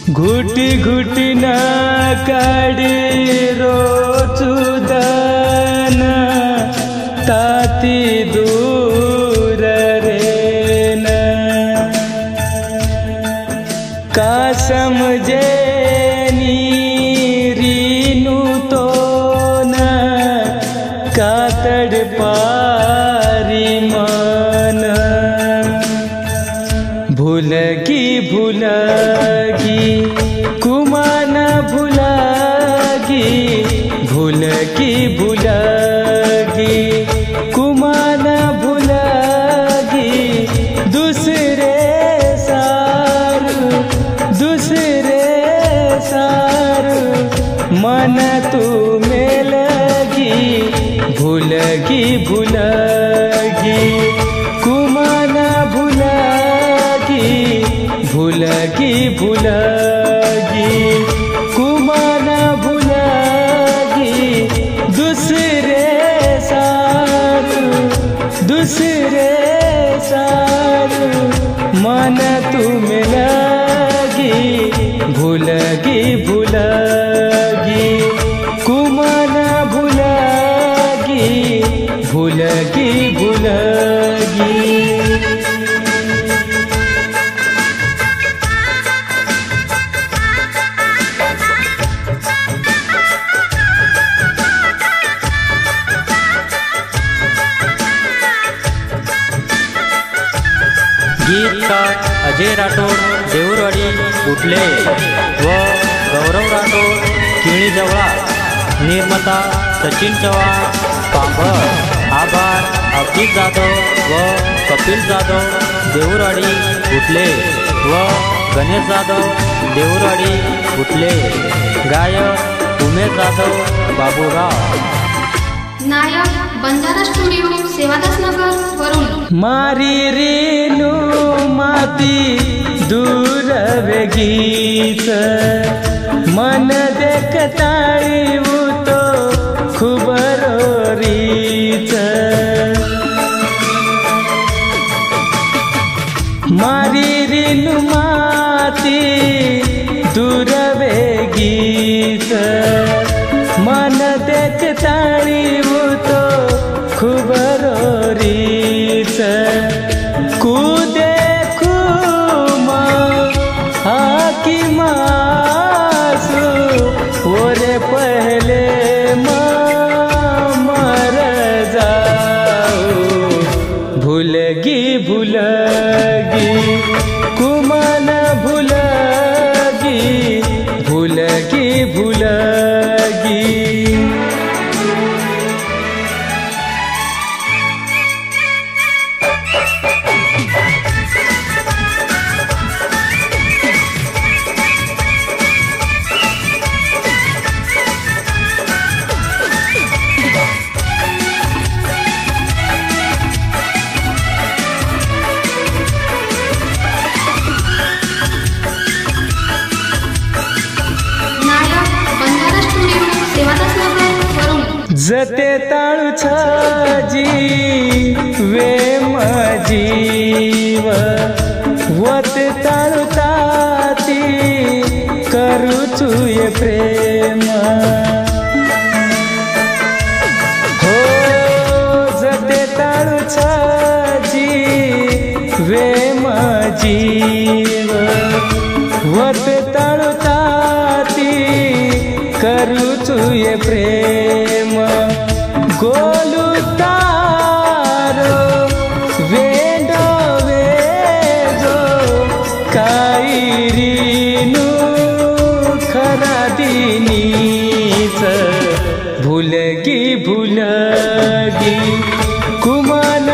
घुटी घुटी ना काढी रोचुदन ताती दूर रे न का समझे नीरीनु तो न का तड़पारी मन भूलगी भूलगी कुमान भूलगी भूलगी भूलगी कुमान भूलगी दूसरे सार मन तू में लगी भूलगी भूलगी कुमान भूलगी भूलगी भूलगी कुमान भूलगी दूसरे सार मन तुम लगी भूलगी भूलगी कुमान भूलगी भूलगी भूलगी। गीतकार अजय राठोड देऊरवाडी कुठले व गौरव राठोड किणी जवळा निर्माता सचिन चव्हाण पांभर आभार अभिजित जाधव व कपिल जाधव देऊरवाडी कुठले व गणेश जाधव देऊरवाडी कुठले गायक उमेश जाधव बाबूराव नायक बंजारा स्टुडिओ सेवादास नगर वरुण मारी रेणू माती दूर वेगीच मन देखताळी तो खूप रोरीच मारी रेणू माती दूर वेगीच मन देखताळी तो खूप रोरीच देखू हाकी मासू ओरे पहले मर जाओ भूलगी भूलगी कुमान भूलगी भूलगी भूलगी। जते ताळुछ जीवे मजीव वते ताळुताती करूचु ये प्रेम हो जते ताळुछ जीवे मजीव वते ताळुताती करूचु ये प्रेम गोलू तारो वेंडो वेजो काईरीनु खरा दिनीच भूलगी भूलगी कुमान